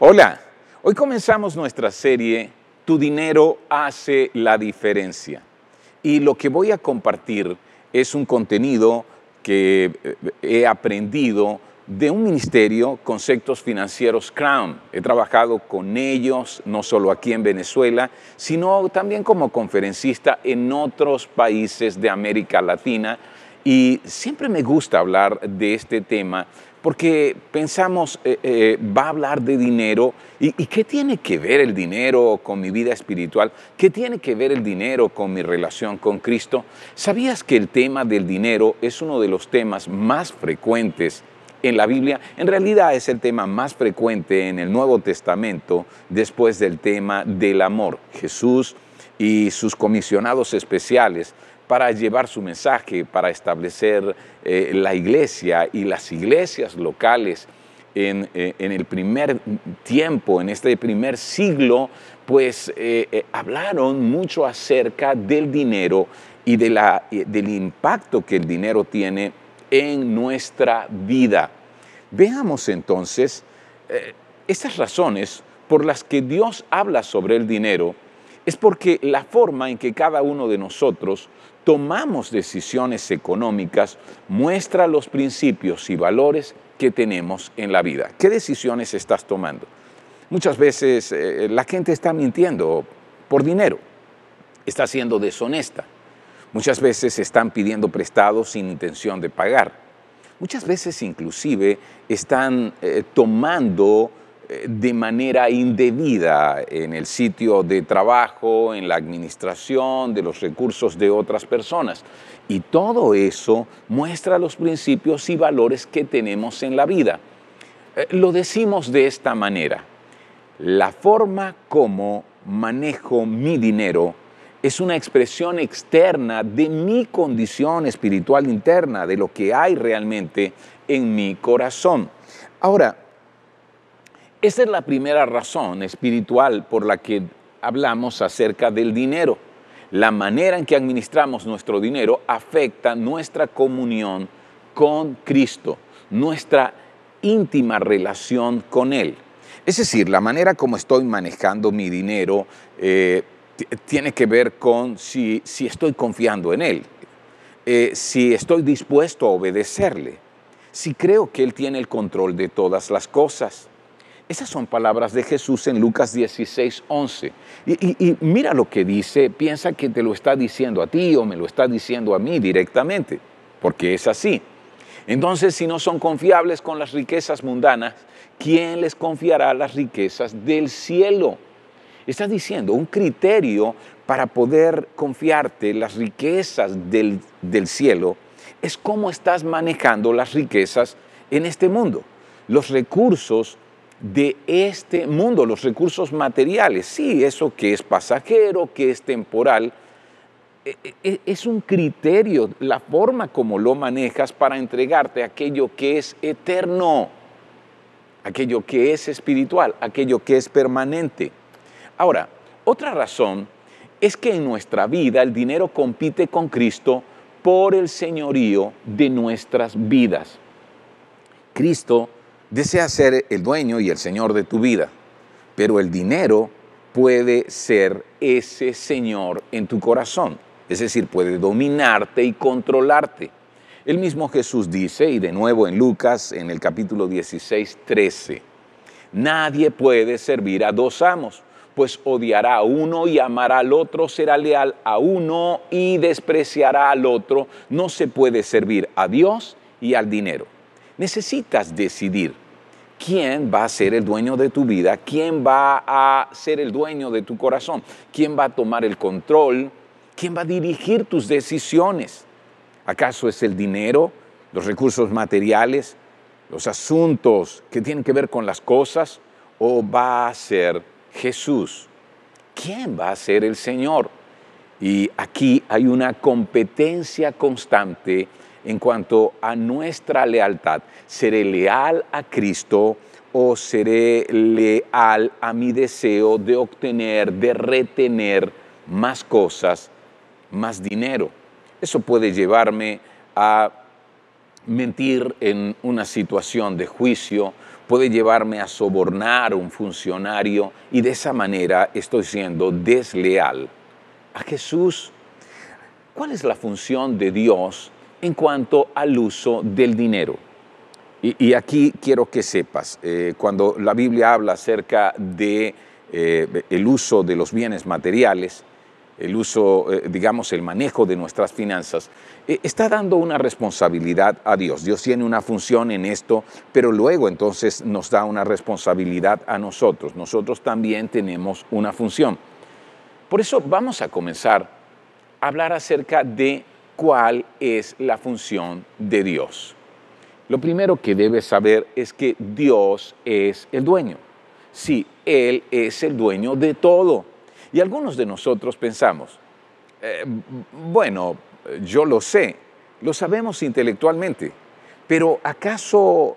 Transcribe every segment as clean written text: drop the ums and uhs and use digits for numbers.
Hola, hoy comenzamos nuestra serie Tu dinero hace la diferencia. Y lo que voy a compartir es un contenido que he aprendido de un ministerio, Conceptos Financieros Crown. He trabajado con ellos, no solo aquí en Venezuela, sino también como conferencista en otros países de América Latina. Y siempre me gusta hablar de este tema porque pensamos, va a hablar de dinero. ¿Y qué tiene que ver el dinero con mi vida espiritual? ¿Qué tiene que ver el dinero con mi relación con Cristo? ¿Sabías que el tema del dinero es uno de los temas más frecuentes en la Biblia? En realidad es el tema más frecuente en el Nuevo Testamento después del tema del amor. Jesús y sus comisionados especiales para llevar su mensaje, para establecer la iglesia y las iglesias locales en el primer tiempo, en este primer siglo, pues hablaron mucho acerca del dinero y del impacto que el dinero tiene en nuestra vida. Veamos entonces estas razones por las que Dios habla sobre el dinero. Es porque la forma en que cada uno de nosotros tomamos decisiones económicas muestra los principios y valores que tenemos en la vida. ¿Qué decisiones estás tomando? Muchas veces la gente está mintiendo por dinero, está siendo deshonesta. Muchas veces están pidiendo prestado sin intención de pagar. Muchas veces inclusive están tomando de manera indebida en el sitio de trabajo, en la administración de los recursos de otras personas. Y todo eso muestra los principios y valores que tenemos en la vida. Lo decimos de esta manera: la forma como manejo mi dinero es una expresión externa de mi condición espiritual interna, de lo que hay realmente en mi corazón. Ahora, esa es la primera razón espiritual por la que hablamos acerca del dinero. La manera en que administramos nuestro dinero afecta nuestra comunión con Cristo, nuestra íntima relación con Él. Es decir, la manera como estoy manejando mi dinero tiene que ver con si estoy confiando en Él, si estoy dispuesto a obedecerle, si creo que Él tiene el control de todas las cosas. Esas son palabras de Jesús en Lucas 16:11. Y mira lo que dice, piensa que te lo está diciendo a ti o me lo está diciendo a mí directamente, porque es así. Entonces, si no son confiables con las riquezas mundanas, ¿quién les confiará las riquezas del cielo? Está diciendo un criterio para poder confiarte las riquezas del cielo es cómo estás manejando las riquezas en este mundo, los recursos de este mundo, los recursos materiales. Sí, eso que es pasajero, que es temporal, es un criterio, la forma como lo manejas para entregarte aquello que es eterno, aquello que es espiritual, aquello que es permanente. Ahora, otra razón es que en nuestra vida el dinero compite con Cristo por el señorío de nuestras vidas. Cristo desea ser el dueño y el señor de tu vida, pero el dinero puede ser ese señor en tu corazón, es decir, puede dominarte y controlarte. El mismo Jesús dice, y de nuevo en Lucas, en el capítulo 16:13, nadie puede servir a dos amos, pues odiará a uno y amará al otro, será leal a uno y despreciará al otro. No se puede servir a Dios y al dinero. Necesitas decidir quién va a ser el dueño de tu vida, quién va a ser el dueño de tu corazón, quién va a tomar el control, quién va a dirigir tus decisiones. ¿Acaso es el dinero, los recursos materiales, los asuntos que tienen que ver con las cosas, o va a ser Jesús? ¿Quién va a ser el Señor? Y aquí hay una competencia constante en cuanto a nuestra lealtad. ¿Seré leal a Cristo o seré leal a mi deseo de obtener, de retener más cosas, más dinero? Eso puede llevarme a mentir en una situación de juicio, puede llevarme a sobornar a un funcionario y de esa manera estoy siendo desleal a Jesús. ¿Cuál es la función de Dios en cuanto al uso del dinero? Y aquí quiero que sepas, cuando la Biblia habla acerca de el uso de los bienes materiales, el uso, digamos, el manejo de nuestras finanzas, está dando una responsabilidad a Dios. Dios tiene una función en esto, pero luego entonces nos da una responsabilidad a nosotros. Nosotros también tenemos una función. Por eso vamos a comenzar a hablar acerca de cuál es la función de Dios. Lo primero que debes saber es que Dios es el dueño. Sí, Él es el dueño de todo. Y algunos de nosotros pensamos, bueno, yo lo sé, lo sabemos intelectualmente, pero ¿acaso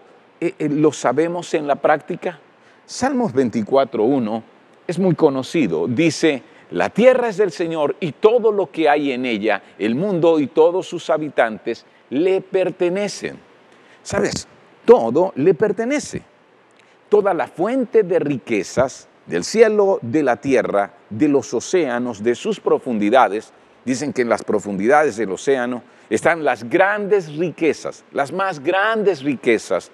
lo sabemos en la práctica? Salmos 24:1 es muy conocido. Dice, la tierra es del Señor y todo lo que hay en ella, el mundo y todos sus habitantes, le pertenecen. ¿Sabes? Todo le pertenece. Toda la fuente de riquezas del cielo, de la tierra, de los océanos, de sus profundidades. Dicen que en las profundidades del océano están las grandes riquezas, las más grandes riquezas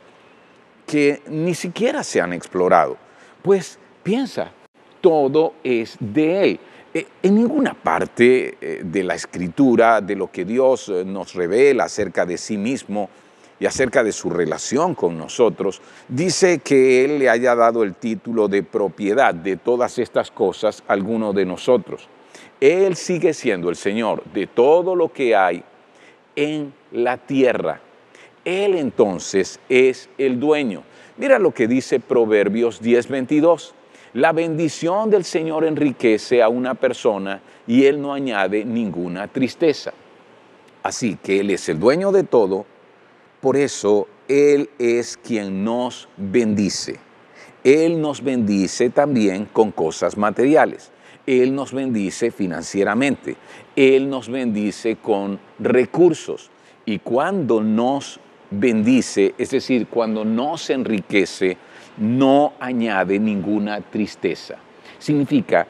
que ni siquiera se han explorado. Pues piensa, todo es de Él. En ninguna parte de la Escritura, de lo que Dios nos revela acerca de sí mismo y acerca de su relación con nosotros, dice que Él le haya dado el título de propiedad de todas estas cosas a alguno de nosotros. Él sigue siendo el Señor de todo lo que hay en la tierra. Él entonces es el dueño. Mira lo que dice Proverbios 10:22. La bendición del Señor enriquece a una persona y Él no añade ninguna tristeza. Así que Él es el dueño de todo. Por eso, Él es quien nos bendice. Él nos bendice también con cosas materiales. Él nos bendice financieramente. Él nos bendice con recursos. Y cuando nos bendice, es decir, cuando nos enriquece, no añade ninguna tristeza. Significa,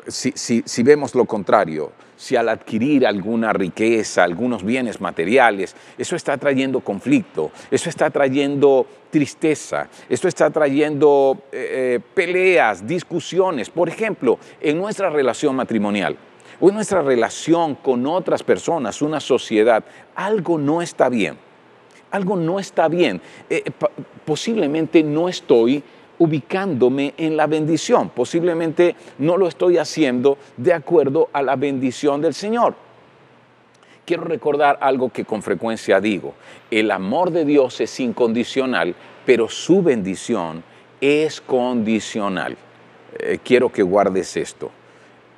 si vemos lo contrario, si al adquirir alguna riqueza, algunos bienes materiales, eso está trayendo conflicto, eso está trayendo tristeza, eso está trayendo peleas, discusiones. Por ejemplo, en nuestra relación matrimonial o en nuestra relación con otras personas, una sociedad, algo no está bien. Algo no está bien. Posiblemente no estoy ubicándome en la bendición. Posiblemente no lo estoy haciendo de acuerdo a la bendición del Señor. Quiero recordar algo que con frecuencia digo. El amor de Dios es incondicional, pero su bendición es condicional. Quiero que guardes esto.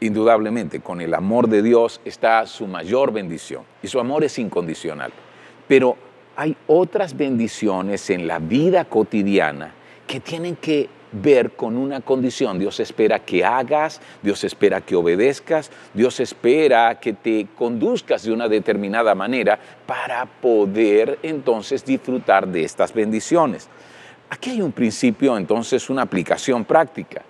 Indudablemente, con el amor de Dios está su mayor bendición y su amor es incondicional. Pero hay otras bendiciones en la vida cotidiana que tienen que ver con una condición. Dios espera que hagas, Dios espera que obedezcas, Dios espera que te conduzcas de una determinada manera para poder entonces disfrutar de estas bendiciones. Aquí hay un principio, entonces, una aplicación práctica.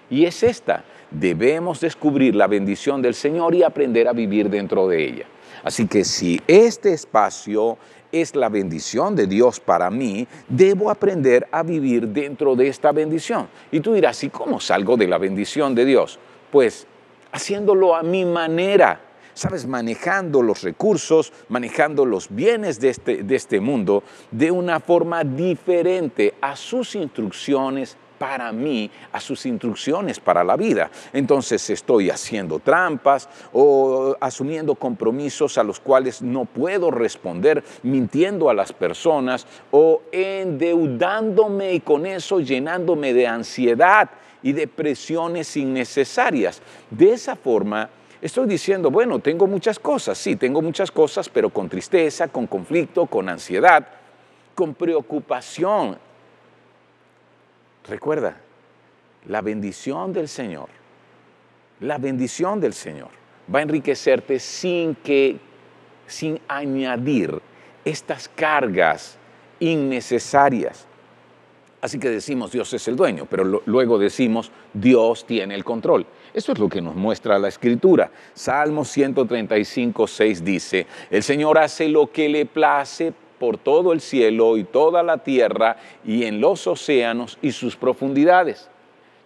Y es esta: debemos descubrir la bendición del Señor y aprender a vivir dentro de ella. Así que si este espacio es la bendición de Dios para mí, debo aprender a vivir dentro de esta bendición. Y tú dirás, ¿y cómo salgo de la bendición de Dios? Pues haciéndolo a mi manera, ¿sabes? Manejando los recursos, manejando los bienes de este mundo de una forma diferente a sus instrucciones para mí, a sus instrucciones para la vida. Entonces estoy haciendo trampas o asumiendo compromisos a los cuales no puedo responder, mintiendo a las personas o endeudándome y con eso llenándome de ansiedad y de presiones innecesarias. De esa forma estoy diciendo, bueno, tengo muchas cosas, sí, tengo muchas cosas, pero con tristeza, con conflicto, con ansiedad, con preocupación. Recuerda, la bendición del Señor va a enriquecerte sin añadir estas cargas innecesarias. Así que decimos Dios es el dueño, pero luego decimos Dios tiene el control. Eso es lo que nos muestra la Escritura. Salmo 135, 6 dice, el Señor hace lo que le place por todo el cielo y toda la tierra y en los océanos y sus profundidades.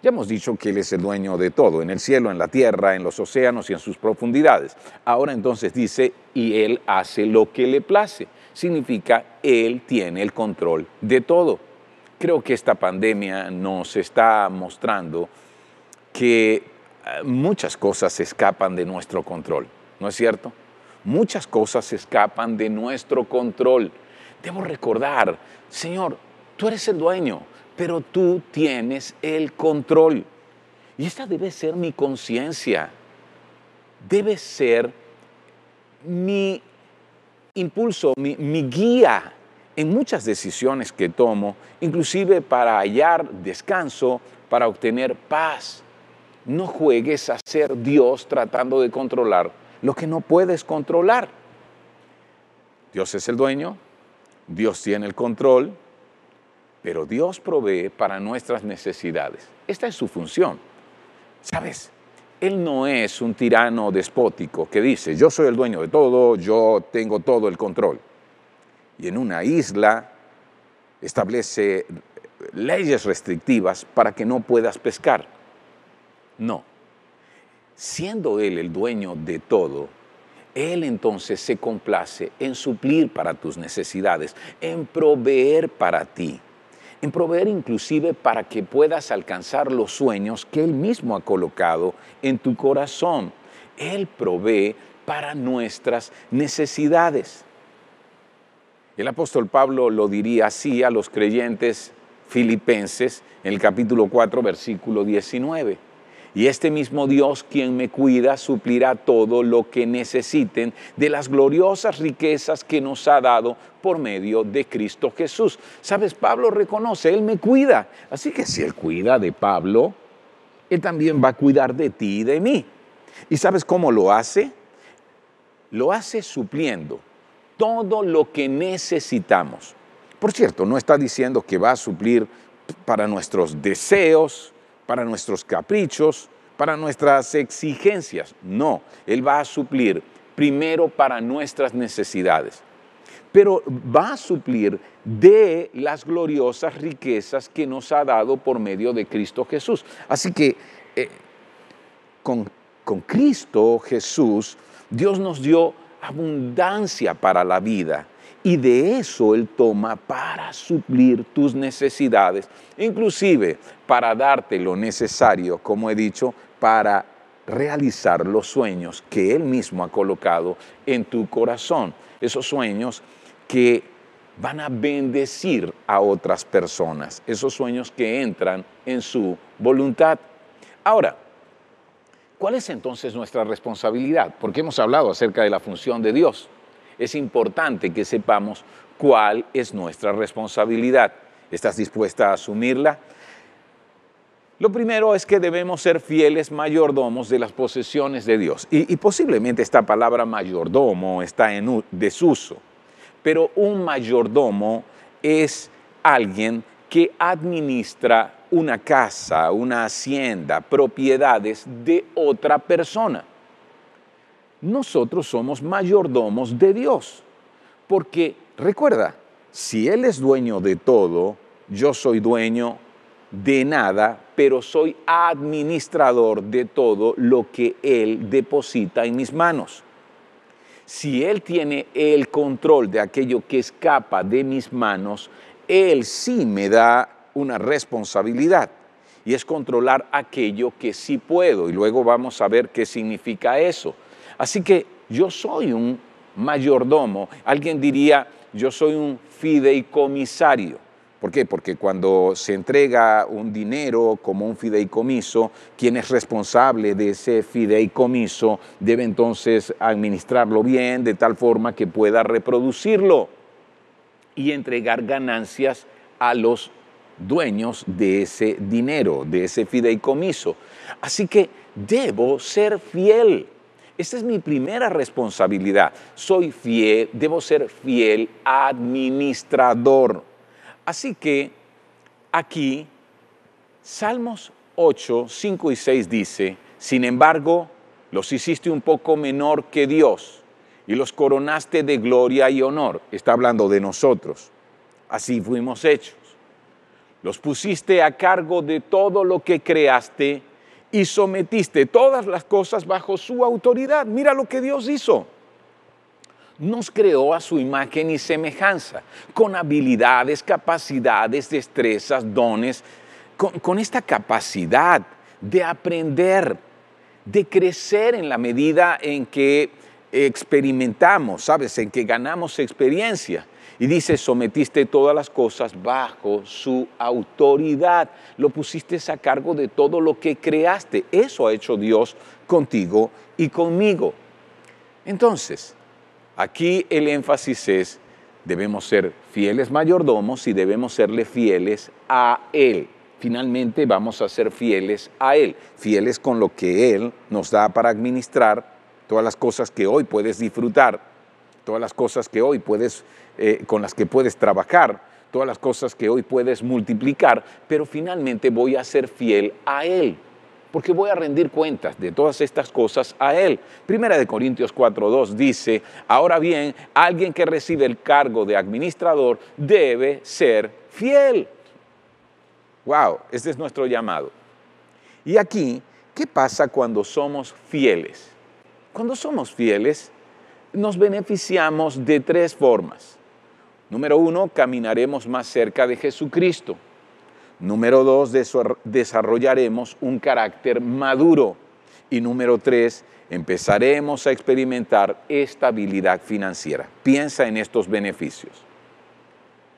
Ya hemos dicho que Él es el dueño de todo, en el cielo, en la tierra, en los océanos y en sus profundidades. Ahora entonces dice, y Él hace lo que le place. Significa, Él tiene el control de todo. Creo que esta pandemia nos está mostrando que muchas cosas escapan de nuestro control, ¿no es cierto? Muchas cosas escapan de nuestro control. Debo recordar, Señor, tú eres el dueño, pero tú tienes el control. Y esta debe ser mi conciencia, debe ser mi impulso, mi guía en muchas decisiones que tomo, inclusive para hallar descanso, para obtener paz. No juegues a ser Dios tratando de controlar lo que no puedes controlar. Dios es el dueño, Dios tiene el control, pero Dios provee para nuestras necesidades. Esta es su función. ¿Sabes? Él no es un tirano despótico que dice, yo soy el dueño de todo, yo tengo todo el control. Y en una isla establece leyes restrictivas para que no puedas pescar. No. Siendo Él el dueño de todo, Él entonces se complace en suplir para tus necesidades, en proveer para ti, en proveer inclusive para que puedas alcanzar los sueños que Él mismo ha colocado en tu corazón. Él provee para nuestras necesidades. El apóstol Pablo lo diría así a los creyentes filipenses en el capítulo 4, versículo 19. Y este mismo Dios, quien me cuida, suplirá todo lo que necesiten de las gloriosas riquezas que nos ha dado por medio de Cristo Jesús. ¿Sabes? Pablo reconoce, Él me cuida. Así que si Él cuida de Pablo, Él también va a cuidar de ti y de mí. ¿Y sabes cómo lo hace? Lo hace supliendo todo lo que necesitamos. Por cierto, no está diciendo que va a suplir para nuestros deseos, para nuestros caprichos, para nuestras exigencias. No, Él va a suplir primero para nuestras necesidades, pero va a suplir de las gloriosas riquezas que nos ha dado por medio de Cristo Jesús. Así que con Cristo Jesús, Dios nos dio abundancia para la vida y de eso Él toma para suplir tus necesidades, inclusive para darte lo necesario, como he dicho, para realizar los sueños que Él mismo ha colocado en tu corazón, esos sueños que van a bendecir a otras personas, esos sueños que entran en su voluntad. Ahora, ¿cuál es entonces nuestra responsabilidad? Porque hemos hablado acerca de la función de Dios. Es importante que sepamos cuál es nuestra responsabilidad. ¿Estás dispuesta a asumirla? Lo primero es que debemos ser fieles mayordomos de las posesiones de Dios. Y posiblemente esta palabra mayordomo está en desuso, pero un mayordomo es alguien que administra una casa, una hacienda, propiedades de otra persona. Nosotros somos mayordomos de Dios, porque recuerda, si Él es dueño de todo, yo soy dueño de nada, pero soy administrador de todo lo que Él deposita en mis manos. Si Él tiene el control de aquello que escapa de mis manos, Él sí me da una responsabilidad y es controlar aquello que sí puedo y luego vamos a ver qué significa eso. Así que yo soy un mayordomo, alguien diría yo soy un fideicomisario. ¿Por qué? Porque cuando se entrega un dinero como un fideicomiso, quien es responsable de ese fideicomiso debe entonces administrarlo bien de tal forma que pueda reproducirlo y entregar ganancias a los dueños de ese dinero, de ese fideicomiso. Así que debo ser fiel. Esta es mi primera responsabilidad. Soy fiel, debo ser fiel administrador. Así que aquí, Salmos 8, 5 y 6 dice, sin embargo, los hiciste un poco menor que Dios y los coronaste de gloria y honor. Está hablando de nosotros. Así fuimos hechos. Los pusiste a cargo de todo lo que creaste y sometiste todas las cosas bajo su autoridad. Mira lo que Dios hizo. Nos creó a su imagen y semejanza, con habilidades, capacidades, destrezas, dones, con esta capacidad de aprender, de crecer en la medida en que experimentamos, ¿sabes? En que ganamos experiencia. Y dice, sometiste todas las cosas bajo su autoridad. Lo pusiste a cargo de todo lo que creaste. Eso ha hecho Dios contigo y conmigo. Entonces, aquí el énfasis es, debemos ser fieles mayordomos y debemos serle fieles a Él. Finalmente vamos a ser fieles a Él, fieles con lo que Él nos da para administrar, todas las cosas que hoy puedes disfrutar, todas las cosas que hoy puedes, con las que puedes trabajar, todas las cosas que hoy puedes multiplicar, pero finalmente voy a ser fiel a Él, porque voy a rendir cuentas de todas estas cosas a Él. Primera de Corintios 4:2 dice, ahora bien, alguien que recibe el cargo de administrador debe ser fiel. Wow, este es nuestro llamado. Y aquí, ¿qué pasa cuando somos fieles? Cuando somos fieles, nos beneficiamos de tres formas. Número 1, caminaremos más cerca de Jesucristo. Número 2, desarrollaremos un carácter maduro. Y número 3, empezaremos a experimentar estabilidad financiera. Piensa en estos beneficios.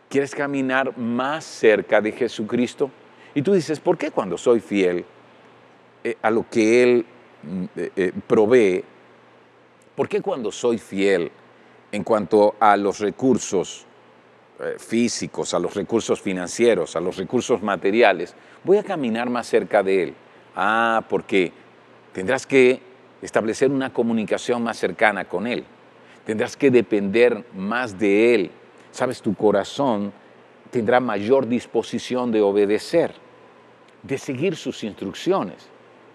¿Quieres caminar más cerca de Jesucristo? Y tú dices, ¿por qué cuando soy fiel a lo que Él provee? ¿Por qué cuando soy fiel en cuanto a los recursos físicos, a los recursos financieros, a los recursos materiales, voy a caminar más cerca de Él? Porque tendrás que establecer una comunicación más cercana con Él. Tendrás que depender más de Él. Sabes, tu corazón tendrá mayor disposición de obedecer, de seguir sus instrucciones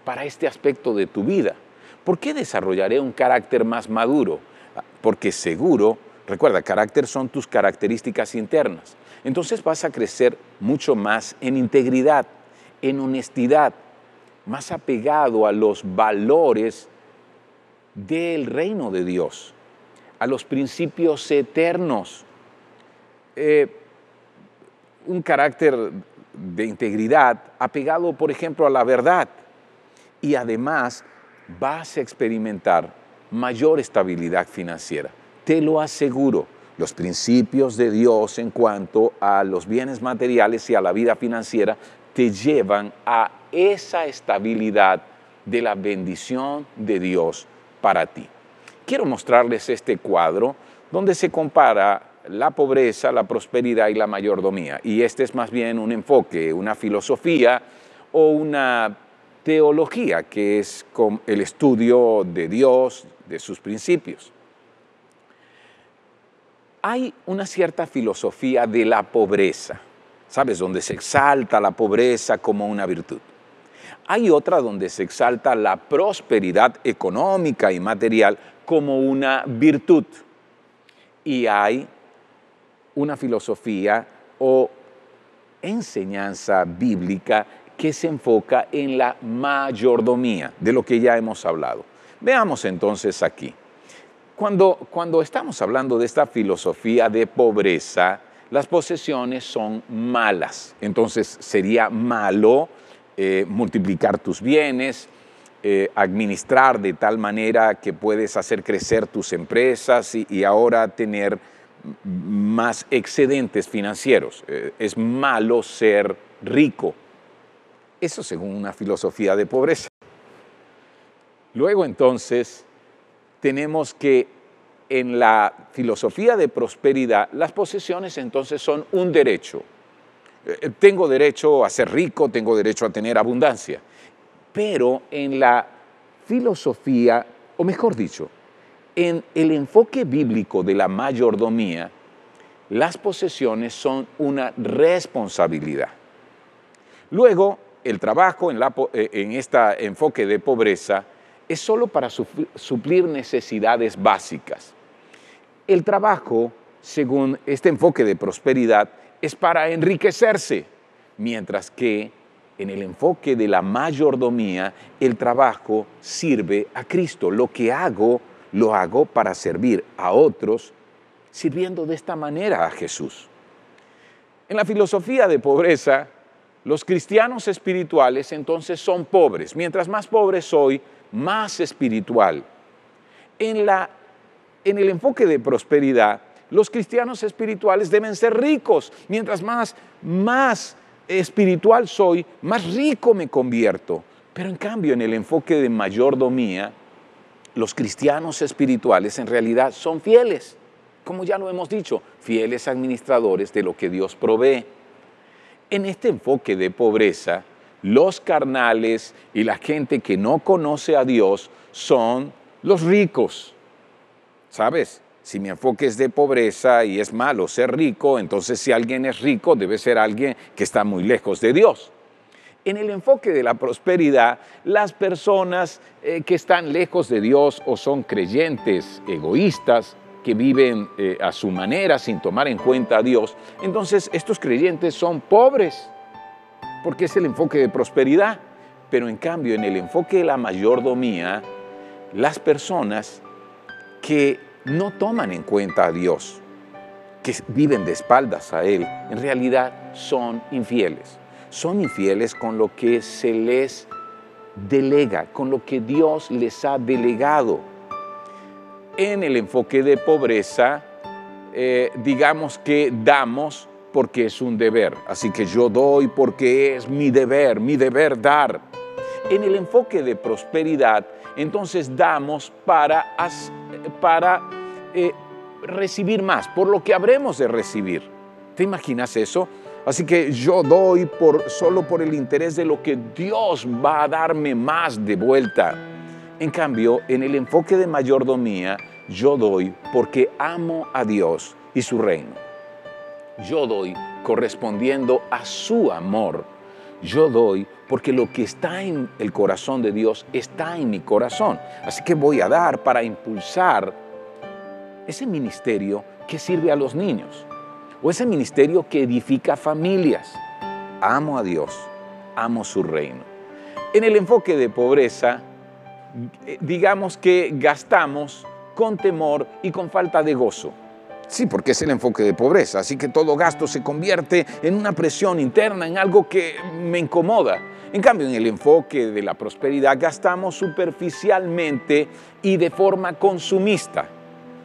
para este aspecto de tu vida. ¿Por qué desarrollaré un carácter más maduro? Porque seguro, recuerda, carácter son tus características internas. Entonces vas a crecer mucho más en integridad, en honestidad, más apegado a los valores del reino de Dios, a los principios eternos. Un carácter de integridad apegado, por ejemplo, a la verdad. Y además vas a experimentar mayor estabilidad financiera. Te lo aseguro, los principios de Dios en cuanto a los bienes materiales y a la vida financiera te llevan a esa estabilidad de la bendición de Dios para ti. Quiero mostrarles este cuadro donde se compara la pobreza, la prosperidad y la mayordomía. Y este es más bien un enfoque, una filosofía o una teología, que es el estudio de Dios, de sus principios. Hay una cierta filosofía de la pobreza, ¿sabes? Donde se exalta la pobreza como una virtud. Hay otra donde se exalta la prosperidad económica y material como una virtud. Y hay una filosofía o enseñanza bíblica que se enfoca en la mayordomía, de lo que ya hemos hablado. Veamos entonces aquí. Cuando estamos hablando de esta filosofía de pobreza, las posesiones son malas. Entonces sería malo multiplicar tus bienes, administrar de tal manera que puedes hacer crecer tus empresas y ahora tener más excedentes financieros. Es malo ser rico. Eso según una filosofía de pobreza. Luego entonces tenemos que en la filosofía de prosperidad las posesiones entonces son un derecho. Tengo derecho a ser rico, tengo derecho a tener abundancia. Pero en la filosofía, o mejor dicho, en el enfoque bíblico de la mayordomía, las posesiones son una responsabilidad. Luego, el trabajo en este enfoque de pobreza es solo para suplir necesidades básicas. El trabajo, según este enfoque de prosperidad, es para enriquecerse, mientras que en el enfoque de la mayordomía, el trabajo sirve a Cristo. Lo que hago, lo hago para servir a otros, sirviendo de esta manera a Jesús. En la filosofía de pobreza, los cristianos espirituales entonces son pobres. Mientras más pobre soy, más espiritual. En el enfoque de prosperidad, los cristianos espirituales deben ser ricos. Mientras más espiritual soy, más rico me convierto. Pero en cambio, en el enfoque de mayordomía, los cristianos espirituales en realidad son fieles. Como ya lo hemos dicho, fieles administradores de lo que Dios provee. En este enfoque de pobreza, los carnales y la gente que no conoce a Dios son los ricos. ¿Sabes? Si mi enfoque es de pobreza y es malo ser rico, entonces si alguien es rico debe ser alguien que está muy lejos de Dios. En el enfoque de la prosperidad, las personas que están lejos de Dios o son creyentes egoístas, que viven a su manera sin tomar en cuenta a Dios, entonces estos creyentes son pobres, porque es el enfoque de prosperidad. Pero en cambio, en el enfoque de la mayordomía, las personas que no toman en cuenta a Dios, que viven de espaldas a Él, en realidad son infieles. Son infieles con lo que se les delega, con lo que Dios les ha delegado. En el enfoque de pobreza, digamos que damos porque es un deber. Así que yo doy porque es mi deber dar. En el enfoque de prosperidad, entonces damos para recibir más, por lo que habremos de recibir. ¿Te imaginas eso? Así que yo doy solo por el interés de lo que Dios va a darme más de vuelta. En cambio, en el enfoque de mayordomía, yo doy porque amo a Dios y su reino. Yo doy correspondiendo a su amor. Yo doy porque lo que está en el corazón de Dios está en mi corazón. Así que voy a dar para impulsar ese ministerio que sirve a los niños o ese ministerio que edifica familias. Amo a Dios, amo su reino. En el enfoque de pobreza, digamos que gastamos con temor y con falta de gozo. Sí, porque es el enfoque de pobreza, así que todo gasto se convierte en una presión interna, en algo que me incomoda. En cambio, en el enfoque de la prosperidad gastamos superficialmente y de forma consumista.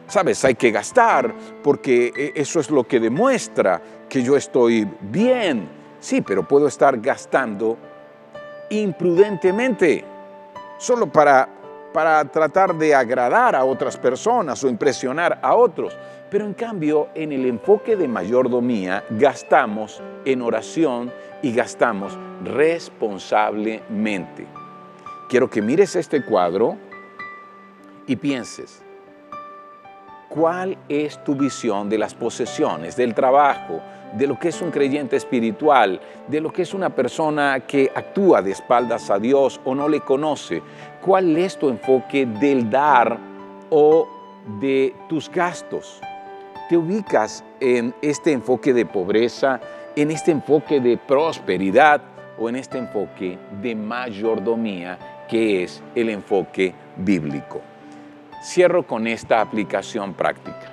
¿Sabes? Hay que gastar porque eso es lo que demuestra que yo estoy bien. Sí, pero puedo estar gastando imprudentemente, solo para tratar de agradar a otras personas o impresionar a otros. Pero en cambio, en el enfoque de mayordomía, gastamos en oración y gastamos responsablemente. Quiero que mires este cuadro y pienses, ¿cuál es tu visión de las posesiones, del trabajo, de lo que es un creyente espiritual, de lo que es una persona que actúa de espaldas a Dios o no le conoce? ¿Cuál es tu enfoque del dar o de tus gastos? ¿Te ubicas en este enfoque de pobreza, en este enfoque de prosperidad o en este enfoque de mayordomía, que es el enfoque bíblico? Cierro con esta aplicación práctica.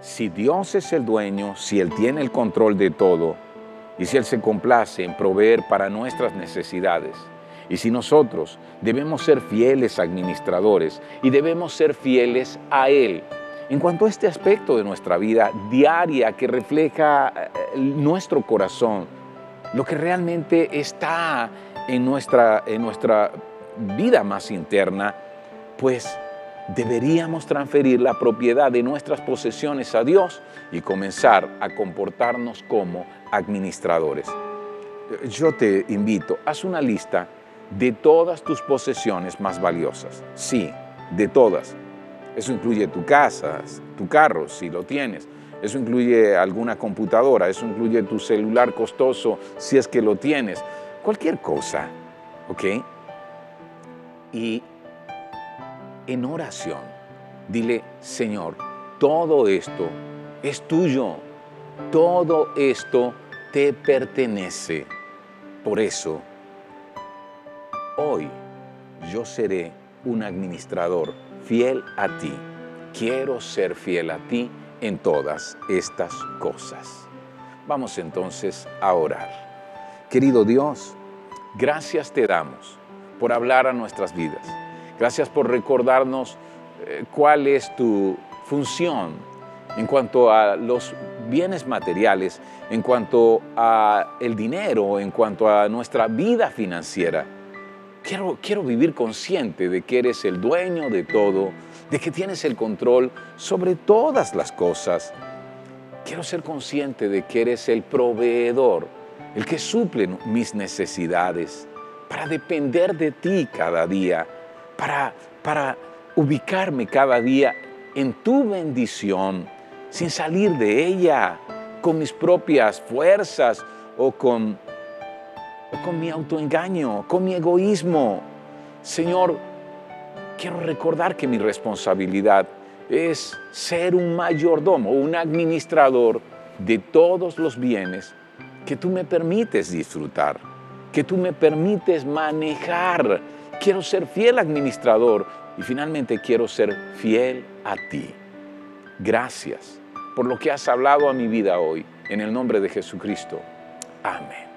Si Dios es el dueño, si Él tiene el control de todo y si Él se complace en proveer para nuestras necesidades, y si nosotros debemos ser fieles administradores y debemos ser fieles a Él, en cuanto a este aspecto de nuestra vida diaria que refleja nuestro corazón, lo que realmente está en nuestra vida más interna, pues deberíamos transferir la propiedad de nuestras posesiones a Dios y comenzar a comportarnos como administradores. Yo te invito, haz una lista de todas tus posesiones más valiosas. Sí, de todas. Eso incluye tu casa, tu carro, si lo tienes. eso incluye alguna computadora, eso incluye tu celular costoso, si es que lo tienes, cualquier cosa, ¿ok? Y en oración, dile, Señor, todo esto es tuyo, todo esto te pertenece. Por eso, hoy yo seré un administrador fiel a ti. Quiero ser fiel a ti en todas estas cosas. Vamos entonces a orar. Querido Dios, gracias te damos por hablar a nuestras vidas. Gracias por recordarnos cuál es tu función en cuanto a los bienes materiales, en cuanto a el dinero, en cuanto a nuestra vida financiera. Quiero vivir consciente de que eres el dueño de todo, de que tienes el control sobre todas las cosas. Quiero ser consciente de que eres el proveedor, el que suple mis necesidades, para depender de ti cada día, para ubicarme cada día en tu bendición, sin salir de ella con mis propias fuerzas o con mi autoengaño, con mi egoísmo. Señor, quiero recordar que mi responsabilidad es ser un mayordomo, un administrador de todos los bienes que tú me permites disfrutar, que tú me permites manejar. Quiero ser fiel administrador y finalmente quiero ser fiel a ti. Gracias por lo que has hablado a mi vida hoy. En el nombre de Jesucristo. Amén.